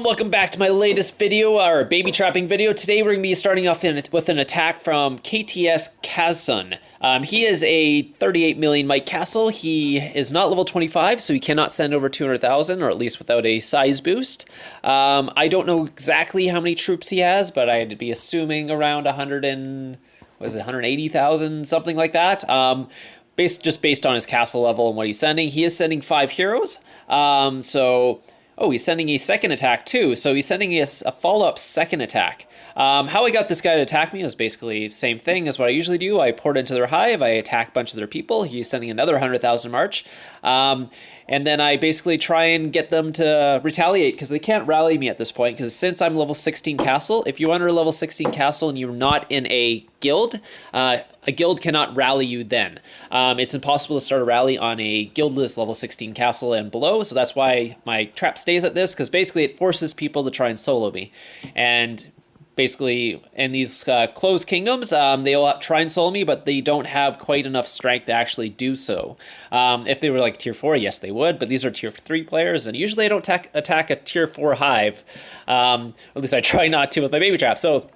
welcome back to my latest video, our baby trapping video. Today we're going to be starting off with an attack from Predatorxvx. He is a 38 million Mike Castle. He is not level 25, so he cannot send over 200,000, or at least without a size boost. I don't know exactly how many troops he has, but I'd be assuming around 180,000, something like that. Just based on his castle level and what he's sending. He is sending 5 heroes. Oh, he's sending a second attack too. So he's sending a follow-up second attack. How I got this guy to attack me was basically the same thing as what I usually do. I poured into their hive, I attack a bunch of their people. He's sending another 100,000 march. And then I basically try and get them to retaliate because they can't rally me at this point. Because since I'm level 16 castle, if you enter a level 16 castle and you're not in a guild cannot rally you then. It's impossible to start a rally on a guildless level 16 castle and below. So that's why my trap stays at this, because basically it forces people to try and solo me. And basically, in these closed kingdoms, they'll try and solo me, but they don't have quite enough strength to actually do so. If they were like tier 4, yes, they would, but these are tier 3 players, and usually I don't attack a tier 4 hive. At least I try not to with my baby trap. So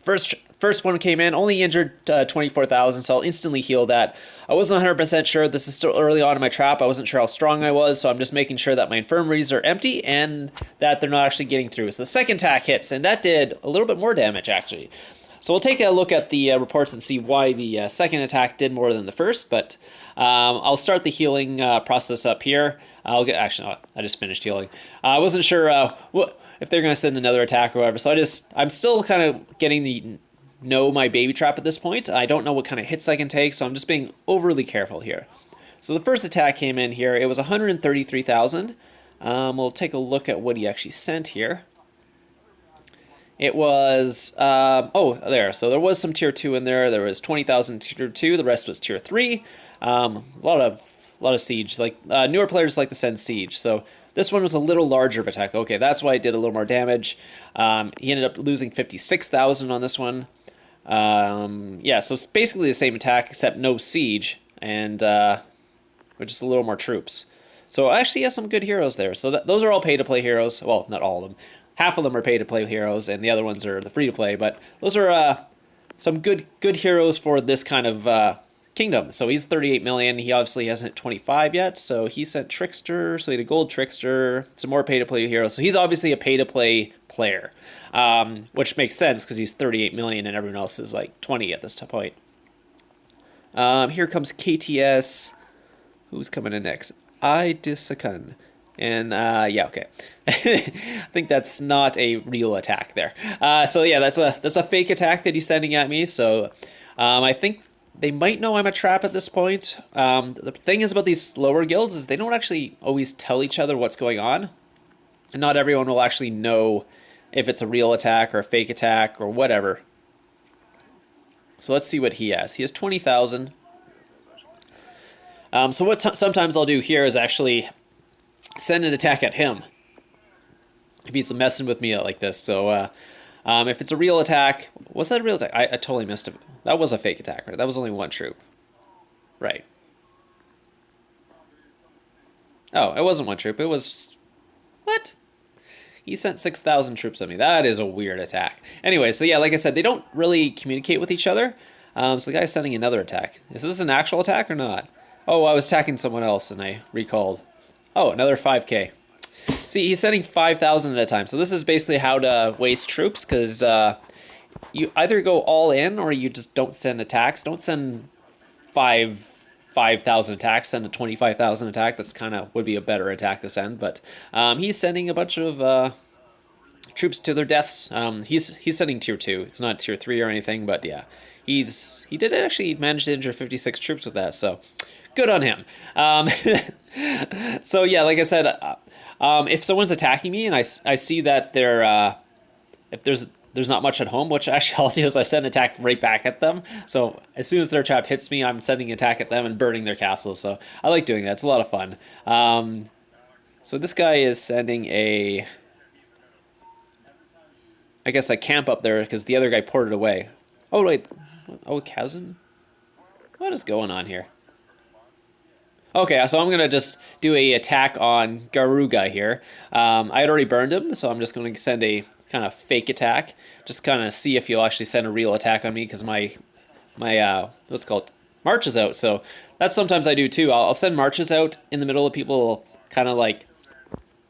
first one came in, only injured 24,000, so I'll instantly heal that. I wasn't 100% sure. This is still early on in my trap. I wasn't sure how strong I was, so I'm just making sure that my infirmaries are empty and that they're not actually getting through. So the second attack hits, and that did a little bit more damage, actually. So we'll take a look at the reports and see why the second attack did more than the first, but I'll start the healing process up here. Actually, no, I just finished healing. I wasn't sure if they're going to send another attack or whatever, so I'm still kind of getting the know my baby trap at this point. I don't know what kind of hits I can take, so I'm just being overly careful here. So the first attack came in here. It was 133,000. We'll take a look at what he actually sent here. It was, there. So there was some tier 2 in there. There was 20,000 tier 2. The rest was tier 3. A lot of siege. Like newer players like to send siege. So this one was a little larger of attack. Okay, that's why it did a little more damage. He ended up losing 56,000 on this one. Yeah, so it's basically the same attack except no siege and with just a little more troops. So I actually have some good heroes there. So those are all pay-to-play heroes. Well, not all of them. Half of them are pay-to-play heroes, and the other ones are the free-to-play. But those are some good heroes for this kind of kingdom. So he's 38 million. He obviously hasn't hit 25 yet. So he sent Trickster. So he had a gold Trickster. Some more pay-to-play heroes. So he's obviously a pay-to-play player, which makes sense because he's 38 million and everyone else is like 20 at this point. Here comes KTS. Who's coming in next? Idisakun. And yeah, okay. I think that's not a real attack there. So yeah, that's a fake attack that he's sending at me. So I think they might know I'm a trap at this point. The thing is about these lower guilds is they don't actually always tell each other what's going on. And not everyone will actually know if it's a real attack or a fake attack or whatever. So let's see what he has. He has 20,000. So what sometimes I'll do here is actually send an attack at him if he's messing with me like this. So if it's a real attack, was that a real attack? I totally missed it. That was a fake attack, right? That was only one troop. Right. Oh, it wasn't one troop. It was... What? He sent 6,000 troops at me. That is a weird attack. Anyway, so yeah, like I said, they don't really communicate with each other. So the guy's sending another attack. Is this an actual attack or not? Oh, I was attacking someone else and I recalled. Oh, another 5k. See, he's sending 5,000 at a time. So this is basically how to waste troops, because you either go all in or you just don't send attacks. Don't send 5,000 attacks, send a 25,000 attack. That's kind of would be a better attack to send. But he's sending a bunch of troops to their deaths. He's sending tier 2. It's not tier 3 or anything, but yeah. He did actually manage to injure 56 troops with that, so good on him. So yeah, like I said, if someone's attacking me and I see that they're if there's not much at home, which actually I'll do is I send an attack right back at them. So as soon as their trap hits me, I'm sending an attack at them and burning their castle. So I like doing that. It's a lot of fun. So this guy is sending I guess a camp up there because the other guy ported away. Oh wait, oh Kazan, what is going on here? Okay, so I'm going to just do a attack on Garuga here. I had already burned him, so I'm just going to send a kind of fake attack. Just kind of see if he'll actually send a real attack on me, because my what's it called, march is out. So that's sometimes I do too. I'll send marches out in the middle of people kind of like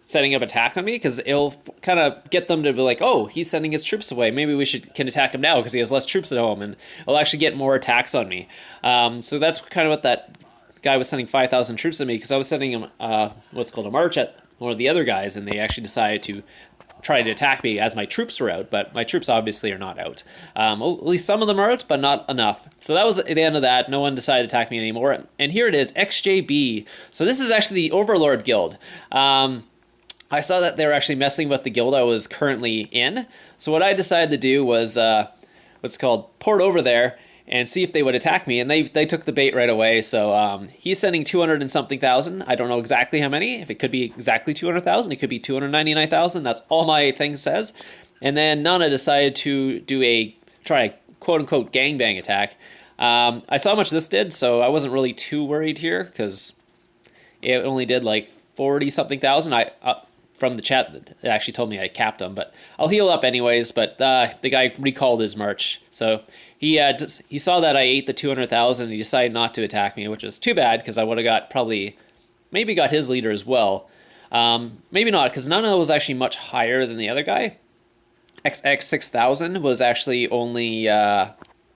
setting up attack on me, because it'll kind of get them to be like, oh, he's sending his troops away. Maybe we can attack him now because he has less troops at home, and it'll actually get more attacks on me. So that's kind of what that guy was sending 5,000 troops at me, because I was sending him what's called a march at one of the other guys, and they actually decided to try to attack me as my troops were out, but my troops obviously are not out. At least some of them are out, but not enough. So that was the end of that. No one decided to attack me anymore. And here it is, XJB. So this is actually the Overlord guild. I saw that they were actually messing with the guild I was currently in. So what I decided to do was what's called port over there and see if they would attack me, and they took the bait right away. So he's sending 200 and something thousand. I don't know exactly how many. If it could be exactly 200,000, it could be 299,000. That's all my thing says. And then Nana decided to try a quote unquote gangbang attack. I saw how much this did, so I wasn't really too worried here, because it only did like 40 something thousand. From the chat that actually told me I capped him, but I'll heal up anyways. But the guy recalled his march, so he saw that I ate the 200,000 and he decided not to attack me, which was too bad, because I would have maybe got his leader as well. Maybe not, because Nana was actually much higher than the other guy. XX 6000 was actually only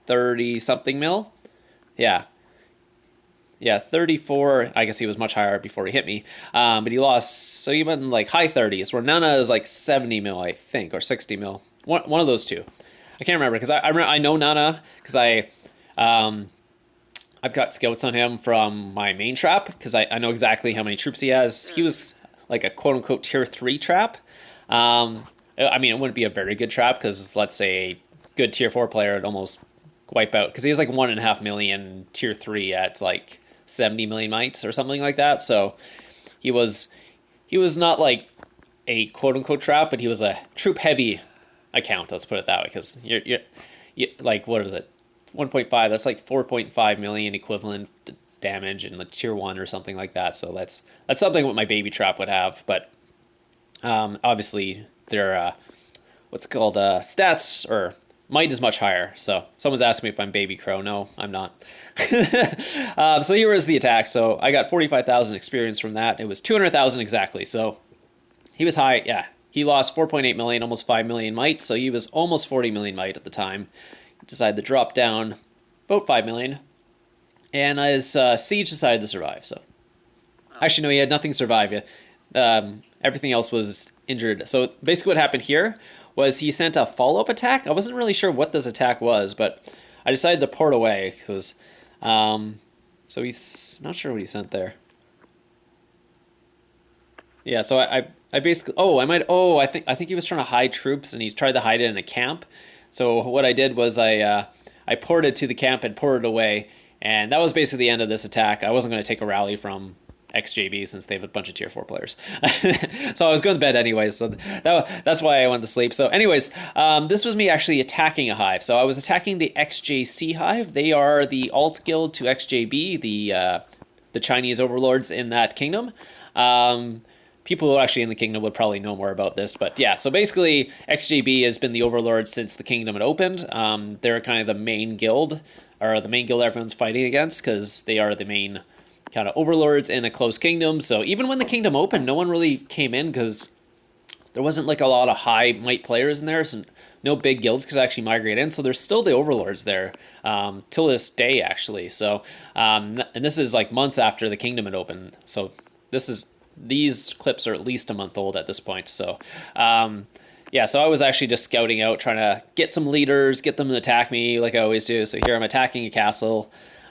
30 something mil. Yeah, 34. I guess he was much higher before he hit me. But he lost, so he went in like high 30s, where Nana is like 70 mil, I think, or 60 mil. One of those two. I can't remember, because I know Nana, because I've got scouts on him from my main trap, because I know exactly how many troops he has. He was like a quote-unquote tier 3 trap. I mean, it wouldn't be a very good trap, because let's say a good tier 4 player would almost wipe out, because he has like 1.5 million tier 3 at like 70 million mites or something like that. So he was not like a quote unquote trap, but he was a troop heavy account. Let's put it that way, because you're like, what is it? 1.5. That's like 4.5 million equivalent damage in the tier 1 or something like that. So that's something what my baby trap would have. But obviously their what's it called, stats or might is much higher. So someone's asking me if I'm baby crow. No, I'm not. So here was the attack. So I got 45,000 experience from that. It was 200,000 exactly. So he was high. Yeah, he lost 4.8 million, almost 5 million might. So he was almost 40 million might at the time. He decided to drop down about 5 million. And his siege decided to survive. So actually, no, he had nothing survive yet. Everything else was injured. So basically what happened here was he sent a follow-up attack. I wasn't really sure what this attack was, but I decided to port away, because so he's not sure what he sent there. Yeah, so I basically, I think he was trying to hide troops, and he tried to hide it in a camp. So what I did was I ported to the camp and ported away, and that was basically the end of this attack. I wasn't going to take a rally from XJB, since they have a bunch of tier 4 players. So I was going to bed anyways, so that's why I went to sleep. So anyways, this was me actually attacking a hive. So I was attacking the XJC hive. They are the alt guild to XJB, the Chinese overlords in that kingdom. People who are actually in the kingdom would probably know more about this, but yeah, so basically XJB has been the overlord since the kingdom had opened. They're kind of the main guild, or the main guild everyone's fighting against, because they are the main kind of overlords in a closed kingdom. So even when the kingdom opened, no one really came in, because there wasn't like a lot of high might players in there, so no big guilds could actually migrate in. So there's still the overlords there till this day, actually. So and this is like months after the kingdom had opened. So these clips are at least a month old at this point. So yeah, so I was actually just scouting out, trying to get some leaders, get them to attack me like I always do. So here I'm attacking a castle.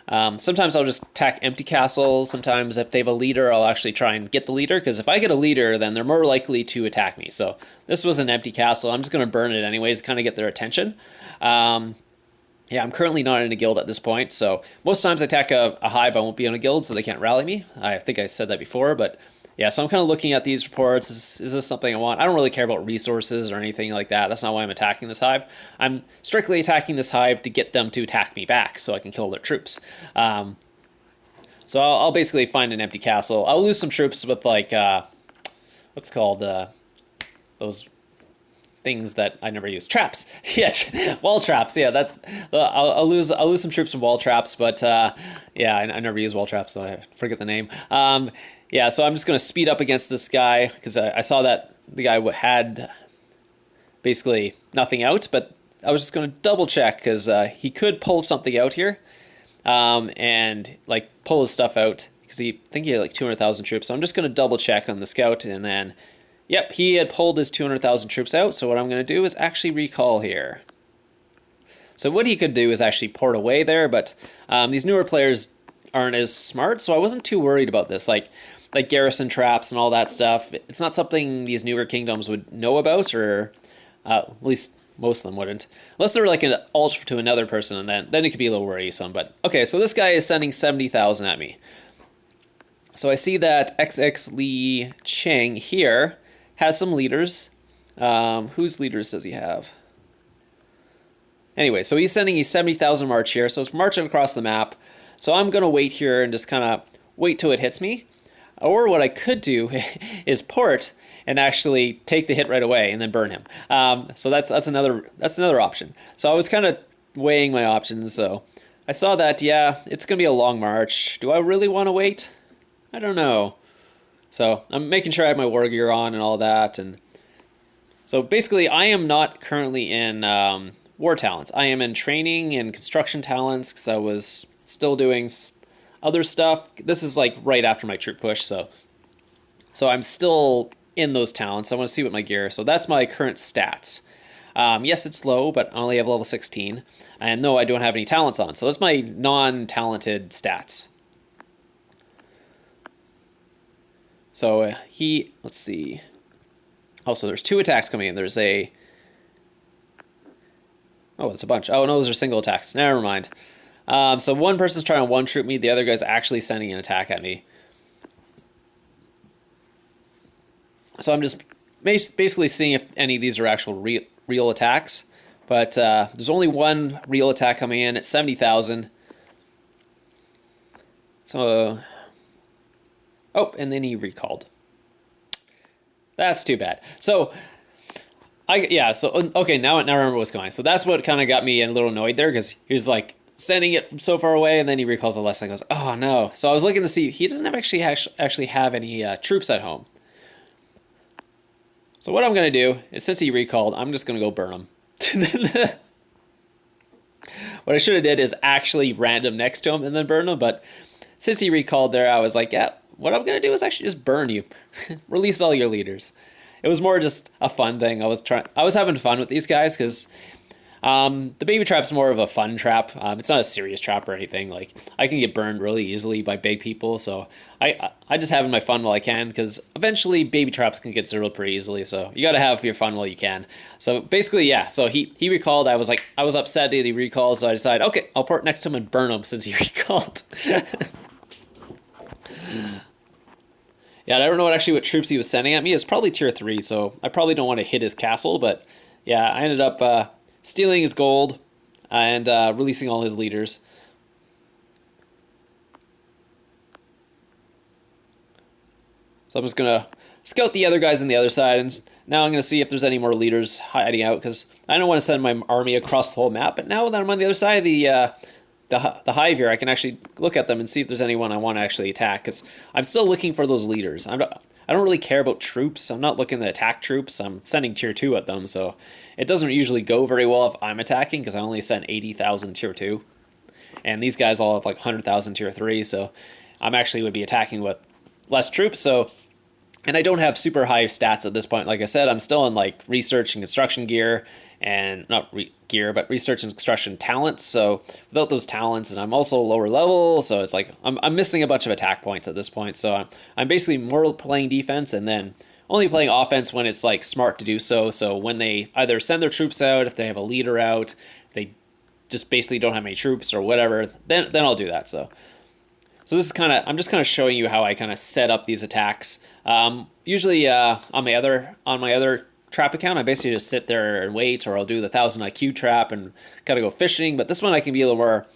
Sometimes I'll just attack empty castles. Sometimes if they have a leader, I'll actually try and get the leader, because if I get a leader, then they're more likely to attack me. So this was an empty castle. I'm just going to burn it anyways, kind of get their attention. Yeah, I'm currently not in a guild at this point, so most times I attack a hive, I won't be in a guild, so they can't rally me. I think I said that before, but yeah, so I'm kind of looking at these reports. Is this something I want? I don't really care about resources or anything like that. That's not why I'm attacking this hive. I'm strictly attacking this hive to get them to attack me back so I can kill their troops. So I'll basically find an empty castle. I'll lose some troops with like what's called those things that I never use. Traps. Yeah, wall traps. Yeah, that I'll lose some troops from wall traps, but yeah, I never use wall traps, so I forget the name. Yeah, so I'm just gonna speed up against this guy because I saw that the guy had basically nothing out, but I was just gonna double check because he could pull something out here, and like pull his stuff out because I think he had like 200,000 troops. So I'm just gonna double check on the scout, and then. Yep, he had pulled his 200,000 troops out, so what I'm going to do is actually recall here. So what he could do is actually port away there, but these newer players aren't as smart, so I wasn't too worried about this. Like garrison traps and all that stuff, it's not something these newer kingdoms would know about, or at least most of them wouldn't. Unless they're like an alt to another person, and then it could be a little worrisome. But okay, so this guy is sending 70,000 at me. So I see that XX Li Cheng here has some leaders. Whose leaders does he have? Anyway, so he's sending a 70,000 march here, so it's marching across the map. So I'm going to wait here and just kind of wait till it hits me. Or what I could do is port and actually take the hit right away and then burn him. So that's another option. So I was kind of weighing my options. So I saw that, yeah, it's going to be a long march. Do I really want to wait? I don't know. So I'm making sure I have my war gear on and all that. And so basically I am not currently in war talents. I am in training and construction talents because I was still doing other stuff. This is like right after my troop push. So I'm still in those talents. I want to see what my gear. So that's my current stats. Yes, it's low, but I only have level 16. And no, I don't have any talents on. So that's my non-talented stats. So let's see. Oh, so there's 2 attacks coming in. There's oh, it's a bunch. Oh, no, those are single attacks. Never mind. So one person's trying to one-troop me. The other guy's actually sending an attack at me. So I'm just basically seeing if any of these are actual real attacks. But there's only one real attack coming in at 70,000. So... Oh, and then he recalled. That's too bad. So, okay, now I remember what's going on. So that's what kind of got me a little annoyed there, because he was like sending it from so far away, and then he recalls the last thing. I goes, oh no. So I was looking to see, he doesn't actually have any troops at home. So what I'm going to do is, since he recalled, I'm just going to go burn him. What I should have did is actually random next to him and then burn him, but since he recalled there, I was like, yeah, what I'm going to do is actually just burn you. Release all your leaders. It was more just a fun thing. I was having fun with these guys because the baby trap's more of a fun trap. It's not a serious trap or anything. Like, I can get burned really easily by big people, so I just having my fun while I can, because eventually baby traps can get zeroed pretty easily, so you got to have your fun while you can. So basically, yeah, so he recalled. I was upset that he recalled, so I decided, okay, I'll port next to him and burn him since he recalled. Yeah, I don't know what troops he was sending at me. It's probably tier 3, so I probably don't want to hit his castle, but yeah, I ended up stealing his gold and releasing all his leaders. So I'm just going to scout the other guys on the other side, and now I'm going to see if there's any more leaders hiding out, because I don't want to send my army across the whole map, but now that I'm on the other side of the hive here, I can actually look at them and see if there's anyone I want to actually attack, because I'm still looking for those leaders. I don't really care about troops. I'm not looking to attack troops. I'm sending tier 2 at them, so it doesn't usually go very well if I'm attacking, because I only send 80,000 tier 2. And these guys all have like 100,000 tier 3, so I'm actually would be attacking with less troops. So, and I don't have super high stats at this point. Like I said, I'm still in like research and construction gear, and not gear, but research and construction talents. So without those talents, and I'm also lower level, so it's like I'm missing a bunch of attack points at this point. So I'm basically more playing defense, and then only playing offense when it's like smart to do so. So when they either send their troops out, if they have a leader out, they just basically don't have any troops or whatever, then I'll do that. So this is I'm just kind of showing you how I kind of set up these attacks. Usually on my other trap account, I basically just sit there and wait, or I'll do the 1000 IQ trap and gotta go fishing. But this one I can be a little more,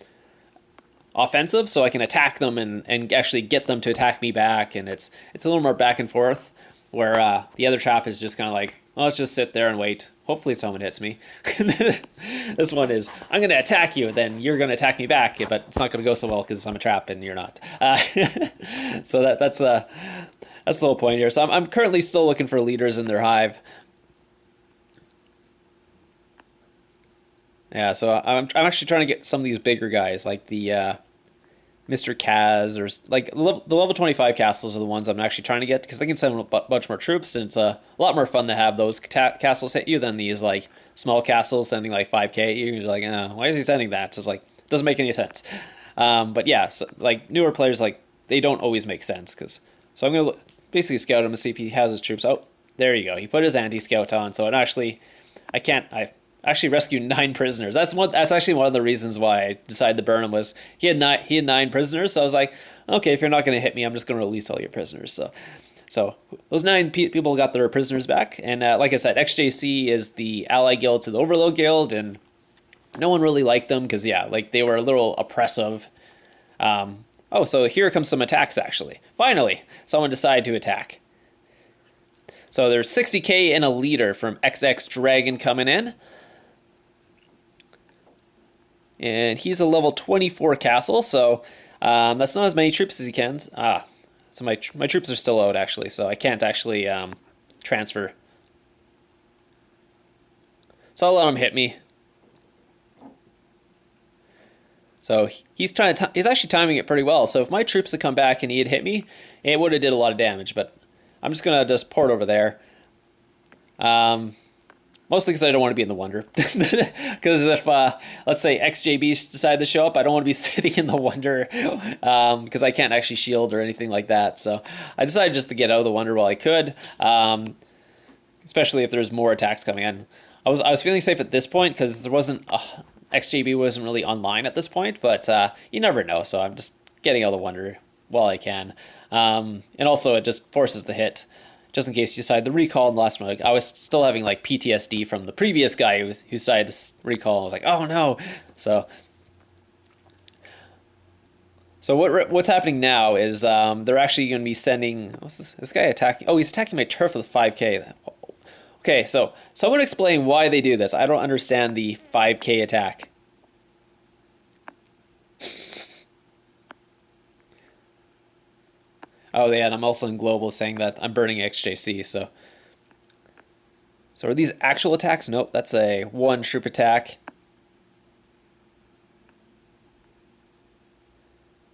offensive, so I can attack them and actually get them to attack me back. And it's a little more back and forth, where the other trap is just kind of like, well, let's just sit there and wait. Hopefully someone hits me. This one is, I'm going to attack you, then you're going to attack me back, but it's not going to go so well because I'm a trap and you're not. So that's the whole point here. So I'm currently still looking for leaders in their hive. Yeah, so I'm actually trying to get some of these bigger guys, like the Mr. Kaz, or like the level 25 castles are the ones I'm actually trying to get, because they can send a bunch more troops, and it's a lot more fun to have those castles hit you than these like small castles sending like 5k at you. You're like, why is he sending that? It's like, it doesn't make any sense. But yeah, so, like newer players, like they don't always make sense, so I'm gonna basically scout him to see if he has his troops. Oh, there you go. He put his anti-scout on, so I actually rescued 9 prisoners. That's actually one of the reasons why I decided to burn him, was he had 9 prisoners. So I was like, okay, if you're not going to hit me, I'm just going to release all your prisoners. So those 9 people got their prisoners back. And like I said, XJC is the ally guild to the Overlord guild, and no one really liked them because, yeah, like they were a little oppressive. Oh, so here comes some attacks, actually. Finally, someone decided to attack. So there's 60k and a leader from XX Dragon coming in. And he's a level 24 castle, so that's not as many troops as he can. So my troops are still out, actually, so I can't actually transfer. So I'll let him hit me. So he's actually timing it pretty well. So if my troops had come back and he had hit me, it would have did a lot of damage. But I'm just gonna port over there. Mostly because I don't want to be in the Wonder. Because if, let's say, XJB decide to show up, I don't want to be sitting in the Wonder, because I can't actually shield or anything like that. So I decided just to get out of the Wonder while I could, especially if there's more attacks coming in. I was feeling safe at this point because there wasn't... XJB wasn't really online at this point, but you never know, so I'm just getting out of the Wonder while I can. And also, it just forces the hit. Just in case you decide the recall in the last one. I was still having like PTSD from the previous guy who decided this recall. I was like, oh no. So what's happening now is they're actually going to be sending... What's this guy attacking? Oh, he's attacking my turf with 5k. Okay, so someone explain why they do this. I don't understand the 5k attack. Oh yeah, and I'm also in global saying that I'm burning XJC, so are these actual attacks? Nope, that's a 1 troop attack.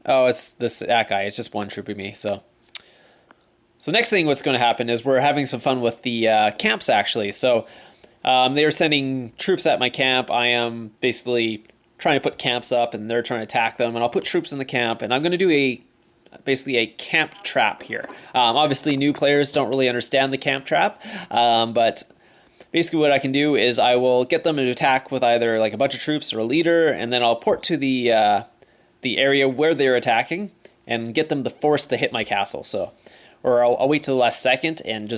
Oh, it's that guy. It's just 1 troop of me, so next thing what's going to happen is we're having some fun with the camps, actually. So they are sending troops at my camp. I am basically trying to put camps up, and they're trying to attack them, and I'll put troops in the camp, and I'm going to do basically a camp trap here. Obviously, new players don't really understand the camp trap, but basically what I can do is I will get them to attack with either like a bunch of troops or a leader, and then I'll port to the area where they're attacking and get them to force to hit my castle. Or I'll wait till the last second and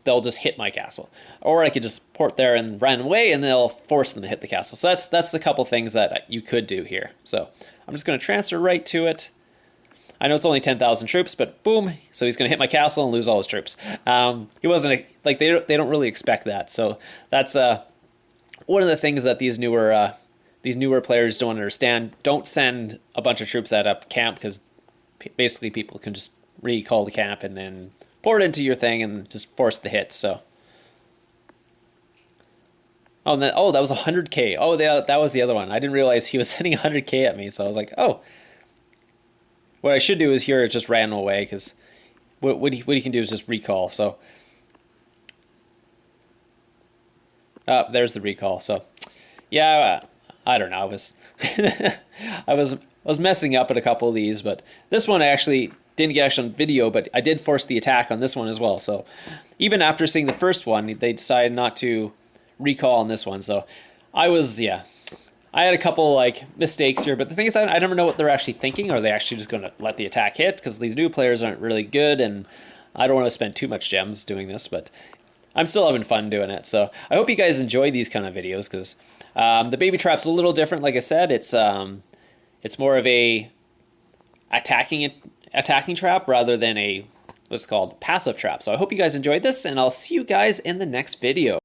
they'll just hit my castle. Or I could just port there and run away, and they'll force them to hit the castle. So that's the couple things that you could do here. So I'm just going to transfer right to it. I know it's only 10,000 troops, but boom, so he's going to hit my castle and lose all his troops. He wasn't, like, they don't really expect that. So that's one of the things that these newer players don't understand. Don't send a bunch of troops at a camp, because basically people can just recall the camp and then pour it into your thing and just force the hit. So that was 100k. Oh, that was the other one. I didn't realize he was sending 100k at me, so I was like, oh. What I should do is here just ran away, because what he can do is just recall. So there's the recall. So yeah, I don't know. I was messing up at a couple of these, but this one I actually didn't get on video, but I did force the attack on this one as well. So even after seeing the first one, they decided not to recall on this one. So I had a couple like mistakes here, but the thing is, I never know what they're actually thinking. Are they actually just going to let the attack hit? Because these new players aren't really good, and I don't want to spend too much gems doing this, but I'm still having fun doing it. So I hope you guys enjoy these kind of videos, because the baby trap's a little different. Like I said, it's It's more of a attacking trap rather than a what's called passive trap. So I hope you guys enjoyed this, and I'll see you guys in the next video.